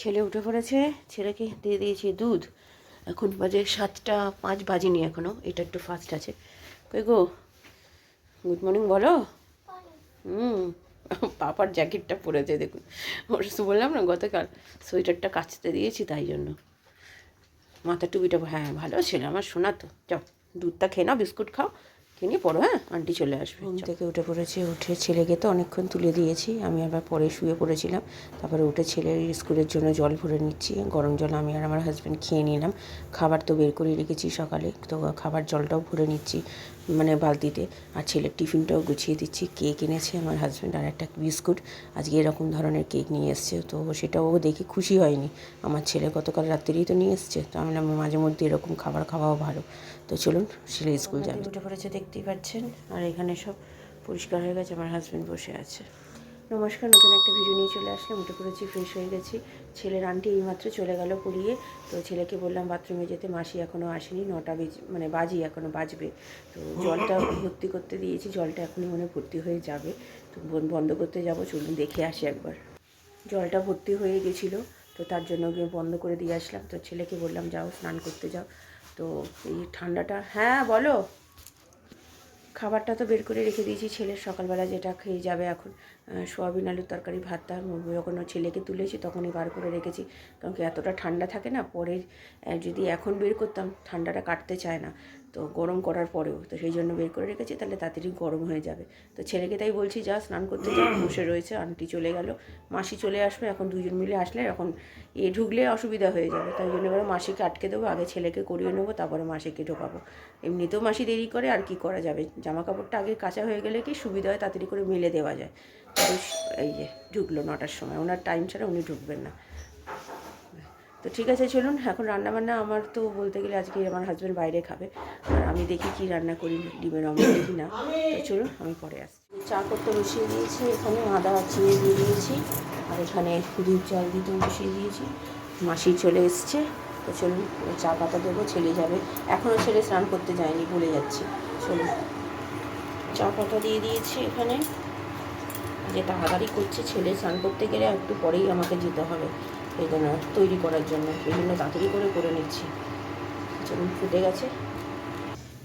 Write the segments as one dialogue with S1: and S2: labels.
S1: ছেলে উঠে পড়েছে, ছেলেকে দিয়ে দিয়েছি দুধ। এখন বাজে 7:05 বাজেনি এখনও, এটা একটু ফাস্ট আছে। কই গো, গুড মর্নিং বলো। পাপার জ্যাকেটটা পরেছে দেখুন, ওর বললাম না গতকাল সোয়েটারটা কাচতে দিয়েছি তাই জন্য। মাথা টুপিটা, হ্যাঁ ভালো ছেলে আমার, শোনা তো। যাও দুধটা খেয়ে নাও, বিস্কুট খাও, খেয়ে নিয়ে পড়ো, হ্যাঁ আন্টি চলে আসবে। ঘুম থেকে উঠে পড়েছে, উঠে ছেলেকে তো অনেকক্ষণ তুলে দিয়েছি, আমি আবার পরে শুয়ে পড়েছিলাম। তারপরে উঠে ছেলের স্কুলের জন্য জল ভরে নিচ্ছি, গরম জল আমি আর আমার হাজব্যান্ড খেয়ে নিলাম। খাবার তো বের করে রেখেছি সকালে, তো খাবার জলটাও ভরে নিচ্ছি মানে বালতিতে, আর ছেলের টিফিনটাও গুছিয়ে দিচ্ছি। কেক এনেছে আমার হাজব্যান্ড আর একটা বিস্কুট, আজকে এরকম ধরনের কেক নিয়ে এসছে, তো সেটাও দেখে খুশি হয়নি। আমার ছেলে গতকাল রাত্রেই তো নিয়ে এসছে, তো আমি মাঝে মধ্যে এরকম খাবার খাওয়াও ভালো। তো চলুন ছেলে স্কুল যাবে। উঠে পড়েছে দেখতেই পাচ্ছেন, আর এখানে সব পরিষ্কার হয়ে গেছে, আমার হাজব্যান্ড বসে আছে। নমস্কার, নতুন একটা ভিডিও নিয়ে চলে আসলাম। উঠে পড়েছি, ফ্রেশ হয়ে গেছি। ছেলের আন্টি এইমাত্র চলে গেল পড়িয়ে, তো ছেলেকে বললাম বাথরুমে যেতে, মাসি এখনও আসেনি, 9টা মানে বাজি এখনও বাজবে। তো জলটা ভর্তি করতে দিয়েছি, জলটা এখনই মনে ভর্তি হয়ে যাবে, তো বন্ধ করতে যাব, চলুন দেখে আসি একবার। জলটা ভর্তি হয়ে গেছিলো, তো তার জন্য গিয়ে বন্ধ করে দিয়ে আসলাম। তো ছেলেকে বললাম যাও স্নান করতে যাও। তো এই ঠান্ডাটা, হ্যাঁ বলো। খাবারটা তো বের করে রেখে দিয়েছি, ছেলের সকালবেলা যেটা খেয়ে যাবে এখন, সোয়াবিন আলুর তরকারি, ভাতটা যখন ছেলেকে তুলেছি তখনই বার করে রেখেছি, কারণ কি এতটা ঠান্ডা থাকে না, পরে যদি এখন বের করতাম ঠান্ডাটা কাটতে চায় না, তো গরম করার পরেও, তো সেই জন্য বের করে রেখেছি, তাহলে তাড়াতাড়ি গরম হয়ে যাবে। তো ছেলেকে তাই বলছি যা স্নান করতে যাও, বসে রয়েছে। আন্টি চলে গেল, মাসি চলে আসবে, এখন দুজন মিলে আসলে এখন ঢুকলে অসুবিধা হয়ে যাবে, তাই জন্য এবার মাসিকে আটকে দেবো, আগে ছেলেকে করিয়ে নেবো, তারপরে মাসিকে ঢোকাবো। এমনিতেও মাসি দেরি করে, আর কি করা যাবে, জামা কাপড়টা আগে কাঁচা হয়ে গেলে কি সুবিধা হয়, তাড়াতাড়ি করে মেলে দেওয়া যায়। এই যে ঢুকলো 9টার সময়, ওনার টাইম ছাড়া উনি ঢুকবেন না। তো ঠিক আছে চলুন, এখন রান্নাবান্না আমার তো বলতে গেলে আজকে আমার হাজব্যান্ড বাইরে খাবে, আর আমি দেখি কি রান্না করি, ডিমের অমলেট দেখি না। তো চলুন আমি পরে আসছি। চা করতে বসিয়ে দিয়েছি, এখানে আদা চিড়ে দিয়ে দিয়েছি, আর এখানে দুধ চাল দিতে বসিয়ে দিয়েছি। মাসি চলে এসছে, তো চলুন চা পাতা দেবো, ছেলে যাবে, এখনও ছেলে স্নান করতে যায়নি, ভুলে যাচ্ছি। চলুন চা পাতা দিয়ে দিয়েছি এখানে, যে তাড়াতাড়ি করছে, ছেলে স্নান করতে গেলে একটু পরেই আমাকে যেতে হবে এই জন্য তৈরি করার জন্য, এই জন্য তাড়াতাড়ি করে নিচ্ছি। চলুন ফুটে গেছে,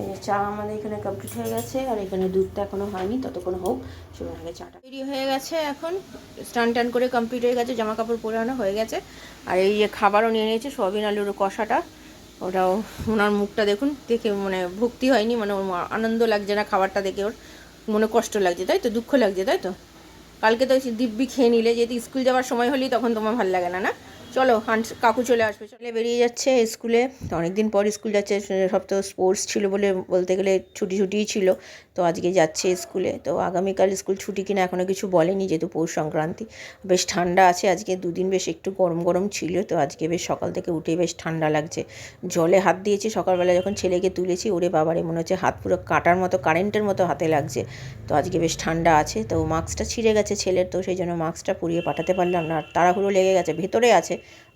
S1: এই যে চা আমাদের এখানে কমপ্লিট হয়ে গেছে, আর এখানে দুধটা এখনও হয়নি, ততক্ষণ হোক। চলুন আগে চাটা তৈরি হয়ে গেছে, এখন স্নান টান করে কমপ্লিট হয়ে গেছে, জামা কাপড় পরে আনা হয়ে গেছে, আর এই যে খাবারও নিয়ে নিয়েছে, সোয়াবিন আলুর কষাটা, ওটাও ওনার মুখটা দেখুন, দেখে মানে ভক্তি হয়নি, মানে ওর আনন্দ লাগছে না খাবারটা দেখে, ওর মনে কষ্ট লাগছে, তাই তো, দুঃখ লাগছে, তাই তো। কালকে তো দিব্যি খেয়ে নিলে, যেহেতু স্কুল যাওয়ার সময় হলেই তখন তোমার ভালো লাগে না, না? চলো কাকু চলে আসবে, চলে বেরিয়ে যাচ্ছে স্কুলে, তো অনেকদিন পর স্কুল যাচ্ছে, সব তো স্পোর্টস ছিল বলে বলতে গেলে ছুটিই ছিল, তো আজকে যাচ্ছে স্কুলে। তো আগামীকাল স্কুল ছুটি কিনা এখনও কিছু বলেনি, যেহেতু পৌষ সংক্রান্তি, বেশ ঠান্ডা আছে আজকে, দুদিন বেশ একটু গরম গরম ছিল, তো আজকে বেশ সকাল থেকে উঠে বেশ ঠান্ডা লাগছে। জলে হাত দিয়েছি সকালবেলা যখন ছেলেকে তুলেছি, ওরে বাবারে মনে হচ্ছে হাত পুরো কাটার মতো, কারেন্টের মতো হাতে লাগছে। তো আজকে বেশ ঠান্ডা আছে, তো মাস্কটা ছিঁড়ে গেছে ছেলের, তো সেই জন্য মাস্কটা পরিয়ে পাঠাতে পারলাম না, আর তাড়াহুড়ো লেগে গেছে, ভেতরে আছে,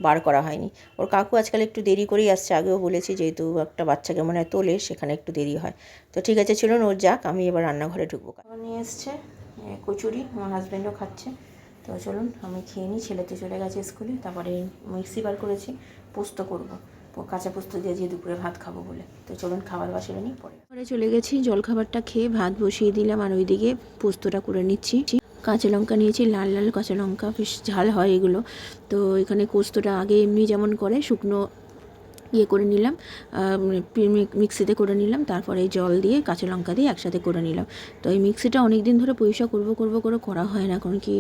S1: বার করা হয়নি। ওর কাকু আজকাল একটু দেরি করেই আসছে, আগেও বলেছি, যেহেতু একটা বাচ্চাকে মনে হয় তোলে, সেখানে একটু দেরি হয়। তো ঠিক আছে চলুন ওর যাক, আমি এবার রান্নাঘরে ঢুকবো। খাবার নিয়ে এসছে কচুরি, আমার হাজব্যান্ডও খাচ্ছে, তো চলুন আমি খেয়ে নিই, ছেলে তো চলে গেছে স্কুলে। তারপরে মিক্সি বার করেছি, পোস্ত করবো, কাঁচা পোস্ত দিয়ে দুপুরে ভাত খাবো বলে। তো চলুন খাবার বাসিয়ে নিই, পরে চলে গেছি, জলখাবারটা খেয়ে ভাত বসিয়ে দিলাম, আর ওইদিকে পোস্তটা করে নিচ্ছি। কাঁচা লঙ্কা নিয়েছি, লাল লাল কাঁচা লঙ্কা, বেশ ঝাল হয় এগুলো। তো এখানে পোস্তটা আগে এমনি যেমন করে শুকনো করে নিলাম, মিক্সিতে করে নিলাম, তারপরে জল দিয়ে কাঁচা লঙ্কা দিয়ে একসাথে করে নিলাম। তো এই মিক্সিটা অনেক দিন ধরে পরিষ্কার করবো করে করা হয় না, কারণ কি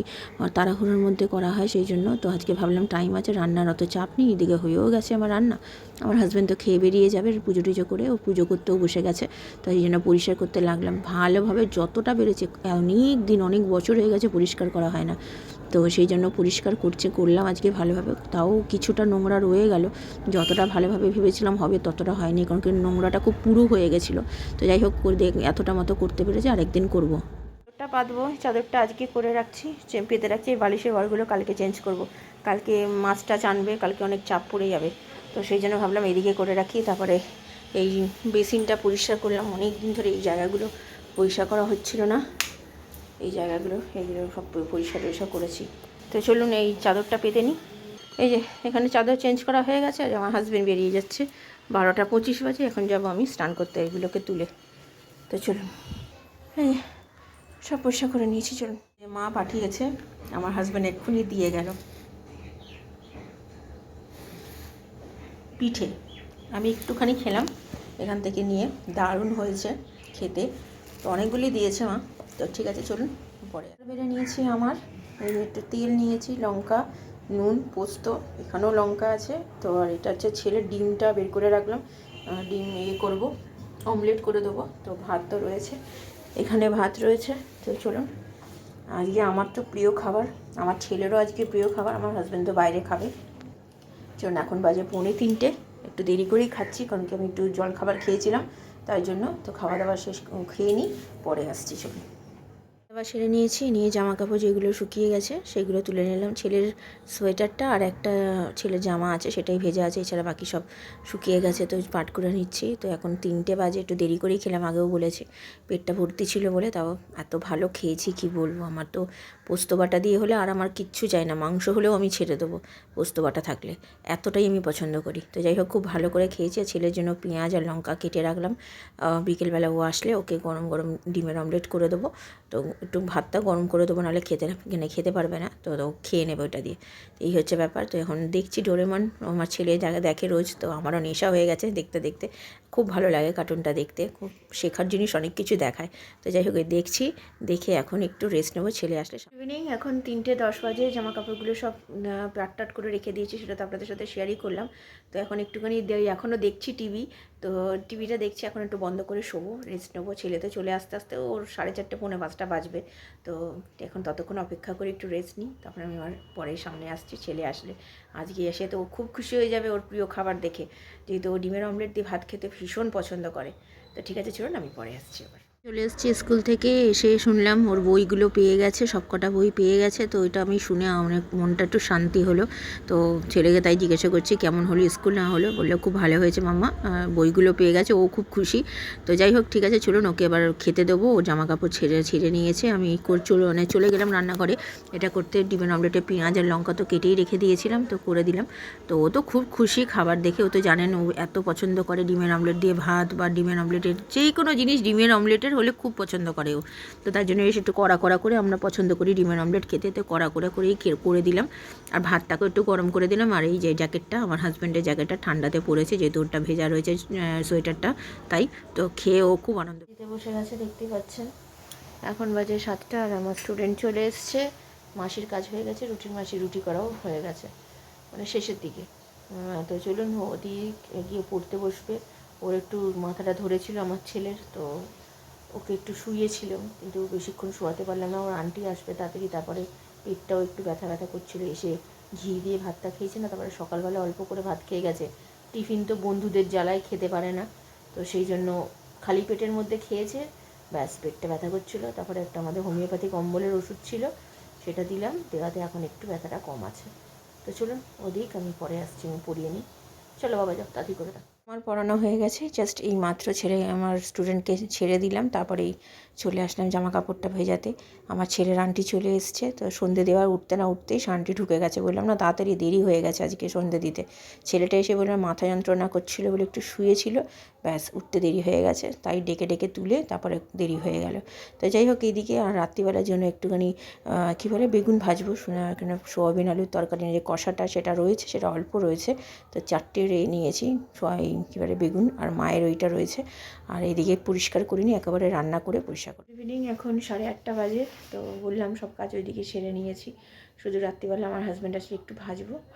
S1: তাড়াহুড়োর মধ্যে করা হয়, সেই জন্য। তো আজকে ভাবলাম টাইম আছে, রান্নার অত চাপ নেই, এদিকে হয়েও গেছে আমার রান্না, আমার হাজব্যান্ড তো খেয়ে বেরিয়ে যাবে, পুজো টুজো করে ও পুজো করতেও বসে গেছে, তো এই জন্য পরিষ্কার করতে লাগলাম ভালোভাবে, যতটা বেড়েছে, অনেক বছর হয়ে গেছে পরিষ্কার করা হয় না, তো সেই জন্য পরিষ্কার করলাম আজকে ভালোভাবে। তাও কিছুটা নোংরা রয়ে গেল, যতটা ভালোভাবে ভেবেছিলাম হবে ততটা হয়নি, কারণ কি নোংরাটা খুব পুরো হয়ে গেছিলো। তো যাই হোক, এতটা মতো করতে পেরেছি, আরেকদিন করবো। চাদরটা পাতবো, চাদরটা আজকে করে রাখছি, পেতে রাখছি, এই বালিশের ঘরগুলো কালকে চেঞ্জ করব, কালকে মাছটা আনবে, কালকে অনেক চাপ পড়ে যাবে, তো সেই জন্য ভাবলাম এদিকে করে রাখি। তারপরে এই বেসিনটা পরিষ্কার করলাম, অনেক দিন ধরে এই জায়গাগুলো পরিষ্কার করা হচ্ছিল না, এইগুলো সব পরিষ্কার করেছি। তো চলুন এই চাদরটা পেতে নিই। এই যে এখানে চাদর চেঞ্জ করা হয়ে গেছে, আর আমার হাজব্যান্ড বেরিয়ে যাচ্ছে। 12:25 বাজে, এখন যাবো আমি স্নান করতে এগুলোকে তুলে। তো চলুন, এই সব পরিষ্কার করে নিয়েছি, চলুন। মা পাঠিয়েছে, আমার হাজব্যান্ড এক্ষুনি দিয়ে গেল পিঠে। আমি একটুখানি খেলাম এখান থেকে নিয়ে, দারুণ হয়েছে খেতে। তো অনেকগুলি দিয়েছে মা। তো ঠিক আছে চলুন পরে। বেড়ে নিয়েছি আমার, এই একটু তেল নিয়েছি, লঙ্কা, নুন, পোস্ত, এখানেও লঙ্কা আছে। তো আর এটা হচ্ছে ছেলের ডিমটা বের করে রাখলাম, ডিম করবো, অমলেট করে দেবো। তো ভাত তো রয়েছে, এখানে ভাত রয়েছে। তো চলুন, আজকে আমার তো প্রিয় খাবার, আমার ছেলেরও আজকে প্রিয় খাবার, আমার হাজব্যান্ড তো বাইরে খাবে। চলুন, এখন বাজে 2:45, একটু দেরি করেই খাচ্ছি, কারণ কি আমি একটু জল খাবার খেয়েছিলাম, তাই জন্য। তো খাওয়া দাওয়া শেষ খেয়ে নিই, পরে আসছি। চলুন, আবার সেরে নিয়েছি, নিয়ে জামা কাপড় যেগুলো শুকিয়ে গেছে সেগুলো তুলে নিলাম। ছেলের সোয়েটারটা আর একটা ছেলের জামা আছে, সেটাই ভেজা আছে, এছাড়া বাকি সব শুকিয়ে গেছে। তো পাট করে নিচ্ছি। তো এখন 3টে বাজে, একটু দেরি করেই খেলাম, আগেও বলেছি, পেটটা ভর্তি ছিল বলে। তাও এত ভালো খেয়েছি কি বলবো। আমার তো পোস্ত বাটা দিয়ে হলে আর আমার কিচ্ছু চাই না, মাংস হলেও আমি ছেড়ে দেবো পোস্ত বাটা থাকলে, এতটাই আমি পছন্দ করি। তো যাই হোক, খুব ভালো করে খেয়েছি। ছেলের জন্য পেঁয়াজ আর লঙ্কা কেটে রাখলাম, বিকেলবেলা ও আসলে ওকে গরম গরম ডিমের অমলেট করে দেবো। তো একটু ভাতটা গরম করে দেবো, নাহলে খেতে পারবে না। তো খেয়ে নেবে ওটা দিয়ে। এই হচ্ছে ব্যাপার। তো এখন দেখছি ডোরেমন, আমার ছেলে জায়গা দেখে রোজ, তো আমারও নেশা হয়ে গেছে দেখতে দেখতে। খুব ভালো লাগে কার্টুনটা দেখতে, খুব শেখার জিনিস অনেক কিছু দেখায়। তো যাই হোক, দেখছি, দেখে এখন একটু রেস্ট নেবো, ছেলে আসলে। ইভিনিং এখন 3:10 বাজে, জামা কাপড়গুলো সব প্যাক করে রেখে দিয়েছি, সেটা তো আপনাদের সাথে শেয়ারই করলাম। তো এখন একটুখানি এখনও দেখছি টিভি। তো টিভিটা দেখছি, এখন একটু বন্ধ করে শোবো, রেস্ট নেবো। ছেলে তো চলে আসতে আসতে ওর 4:30 পৌনে 5টা বাজবে। তো এখন ততক্ষণ অপেক্ষা করে একটু রেস্ট নিই, তারপরে আমি আবার পরে সামনে আসছি। ছেলে আসলে আজকে এসে তো ও খুব খুশি হয়ে যাবে ওর প্রিয় খাবার দেখে, যেহেতু ও ডিমের অমলেট দিয়ে ভাত খেতে ভীষণ পছন্দ করে। তো ঠিক আছে চলুন, আমি পরে আসছি। আবার চলে এসেছি স্কুল থেকে, এসে শুনলাম ওর বইগুলো পেয়ে গেছে, সবকটা বই পেয়ে গেছে। তো ওইটা আমি শুনে আমার মনটা একটু শান্তি হলো। তো ছেলেকে তাই জিজ্ঞাসা করছি কেমন হলো স্কুল, না হলো। বললো খুব ভালো হয়েছে মাম্মা, বইগুলো পেয়ে গেছে, ও খুব খুশি। তো যাই হোক, ঠিক আছে চলুন, ওকে এবার খেতে দেবো। ও জামা কাপড় ছিঁড়ে নিয়েছে, আমি চলে গেলাম রান্নাঘরে এটা করতে। ডিমের অমলেটে পেঁয়াজ আর লঙ্কা তো কেটেই রেখে দিয়েছিলাম, তো করে দিলাম। তো ও তো খুব খুশি খাবার দেখে, ও তো জানেন ও এত পছন্দ করে ডিমের অমলেট দিয়ে ভাত, বা ডিমের অমলেটের যে কোনো জিনিস ডিমের অমলেটের হলে খুব পছন্দ করে ও। তো তার জন্য এসে একটু কড়া করে আমরা পছন্দ করি ডিমের অমলেট খেতে, তো কড়া করেই করে দিলাম। আর ভাতটাকেও একটু গরম করে দিলাম। আর এই যে জ্যাকেটটা, আমার হাজব্যান্ডের জ্যাকেটটা ঠান্ডাতে পড়েছে, যেহেতু ওটা ভেজা রয়েছে সোয়েটারটা, তাই। তো খেয়ে ও খুব আনন্দ দিতে বসে গেছে, দেখতেই পাচ্ছেন। এখন বাজে 7টা, আর আমার স্টুডেন্ট চলে এসছে। মাসির কাজ হয়ে গেছে, মাসির রুটি করাও হয়ে গেছে, মানে শেষের দিকে। তো চলুন, ওদিক গিয়ে পড়তে বসবে। ওর একটু মাথাটা ধরেছিল আমার ছেলের, তো ওকে একটু শুইয়েছিল, কিন্তু বেশিক্ষণ শোয়াতে পারলাম না। ওর আন্টি আসবে তাড়াতাড়ি, তারপরে পেটটাও একটু ব্যথা করছিল। এসে ঘি দিয়ে ভাতটা খেয়েছে না, তারপরে সকালবেলা অল্প করে ভাত খেয়ে গেছে। টিফিন তো বন্ধুদের জ্বালায় খেতে পারে না, তো সেই জন্য খালি পেটের মধ্যে খেয়েছে, ব্যাস পেটটা ব্যথা করছিলো। তারপরে একটা আমাদের হোমিওপ্যাথি কম্বলের ওষুধ ছিল, সেটা দিলাম, দেওয়াতে এখন একটু ব্যথাটা কম আছে। তো চলুন ওদিক, আমি পরে আসছি, আমি পড়িয়ে নিই। চলো বাবা, যাও তাড়াতাড়ি করে দাও। আমার পড়ানো হয়ে গেছে, জাস্ট এই মাত্র আমার স্টুডেন্টকে ছেড়ে দিলাম, তারপরেই চলে আসলাম জামা কাপড়টা ভেজাতে। আমার ছেলের আন্টি চলে এসছে, তো সন্ধে দেওয়ার উঠতে না উঠতেই আন্টি ঢুকে গেছে। বললাম না তাড়াতাড়ি, দেরি হয়ে গেছে আজকে সন্ধে দিতে। ছেলেটা এসে বললাম মাথা যন্ত্রণা করছিলো বলে একটু শুয়েছিল, ব্যাস উঠতে দেরি হয়ে গেছে, তাই ডেকে তুলে তারপরে দেরি হয়ে গেল। তো যাই হোক, এইদিকে আর রাত্রিবেলার জন্য একটুখানি কী বলে বেগুন ভাজবো, এখানে সোয়াবিন আলুর তরকারি যে কষাটা সেটা রয়েছে, সেটা অল্প রয়েছে। তো 4টে নিয়েছি কী বলে বেগুন, আর মায়ের ওইটা রয়েছে। আর এইদিকে পরিষ্কার করিনি, একেবারে রান্না করে পরিষ্কার করি। ইভিনিং এখন 8:30 বাজে। তো বললাম সব কাজ ওইদিকে সেরে নিয়েছি, শুধু রাত্রিবেলা আমার হাজব্যান্ড আসলে একটু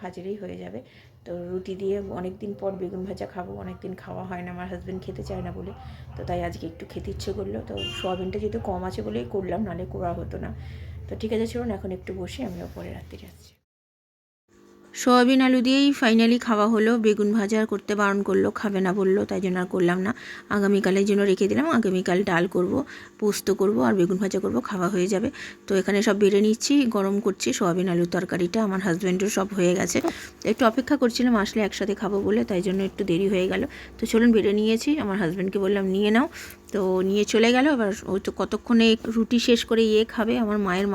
S1: ভাজলেই হয়ে যাবে। তো রুটি দিয়ে অনেক দিন পর বেগুন ভাজা খাবো, অনেক দিন খাওয়া হয় না, আমার হাজব্যান্ড খেতে চায় না বলে। তো তাই আজকে একটু খেতে ইচ্ছে করলো। তো সোয়াবিনটা যেহেতু কম আছে বলেই করলাম, নাহলে করা হতো না। তো ঠিক আছে চলুন, এখন একটু বসে আমিও পরে রাত্রি যাচ্ছি। সোয়াবিন আলু দিয়েই ফাইনালি খাওয়া হলো। বেগুন ভাজা করতে বারণ করলো, খাবে না বললো, তাই জন্য আর করলাম না। আগামীকালের জন্য রেখে দিলাম, আগামীকাল ডাল করব, পোস্ত করব, আর বেগুন ভাজা করব, খাওয়া হয়ে যাবে। তো এখানে সব বেড়ে নিচ্ছি, গরম করছি সোয়াবিন আলুর তরকারিটা। আমার হাজব্যান্ডের সব হয়ে গেছে, একটু অপেক্ষা করছিলাম আসলে একসাথে খাবো বলে, তাই জন্য একটু দেরি হয়ে গেল। তো চলুন বেড়ে নিয়েছি, আমার হাজব্যান্ডকে বললাম নিয়ে নাও,
S2: তো নিয়ে চলে গেল। এবার ওই তো কতক্ষণে রুটি শেষ করে খাবে আমার মায়ের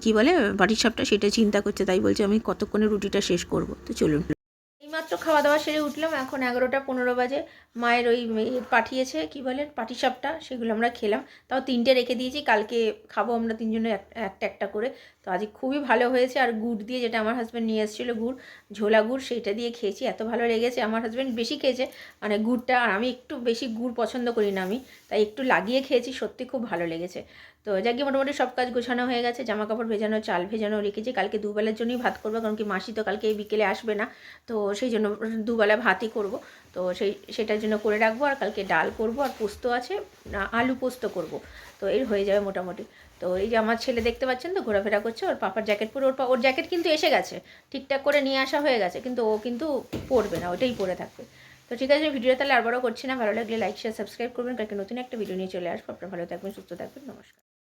S2: কী বলে পাটিসাপটা, সেটা চিন্তা করছে, তাই বলছে আমি কতক্ষণে রুটিটা শেষ করব। তো চলুন, এইমাত্র খাওয়া দাওয়া সেরে উঠলাম, এখন 11টা 15 বাজে। মায়ের ওই পাঠিয়েছে কী বলে পাটিসাপটা, সেগুলো আমরা খেলাম। তাও 3টে রেখে দিয়েছি, কালকে খাবো আমরা 3জনে একটা একটা করে। তো আজ খুবই ভালো হয়েছে। আর গুড় দিয়ে, যেটা আমার হাজব্যান্ড নিয়ে এসেছিলো গুড়, ঝোলা গুড়, সেইটা দিয়ে খেয়েছি, এত ভালো লেগেছে। আমার হাজব্যান্ড বেশি খেয়েছে মানে গুড়টা, আর আমি একটু বেশি গুড় পছন্দ করি না আমি, তাই একটু লাগিয়ে খেয়েছি, সত্যি খুব ভালো লেগেছে। তো যাকে মোটামুটি সব কাজ গোছানো হয়ে গেছে, জামা কাপড় ভেজানো, চাল ভেজানো রেখেছি। কালকে দুবেলার জন্যই ভাত করবো, কারণ কি মাসি তো কালকে এই বিকেলে আসবে না, তো সেই জন্য দুবেলা ভাতই করব। তো সেটার জন্য করে রাখবো। আর কালকে ডাল করব, আর পোস্ত আছে, আলু পোস্ত করব। তো এর হয়ে যাবে মোটামুটি। তো এই যে আমার ছেলে দেখতে পাচ্ছেন তো, ঘোরাফেরা করছে, ওর পাপার জ্যাকেট পরে, ওর জ্যাকেট কিন্তু এসে গেছে, ঠিকঠাক করে নিয়ে আসা হয়ে গেছে, কিন্তু ও কিন্তু পরবে না, ওটাই পরে থাকবে। তো ঠিক আছে, ভিডিওটা তাহলে আর বড় করছি না। ভালো লাগলে লাইক শেয়ার সাবস্ক্রাইব করবেন। কালকে নতুন একটা ভিডিও নিয়ে চলে আসবো। আপনারা ভালো থাকবেন, সুস্থ থাকবেন। নমস্কার।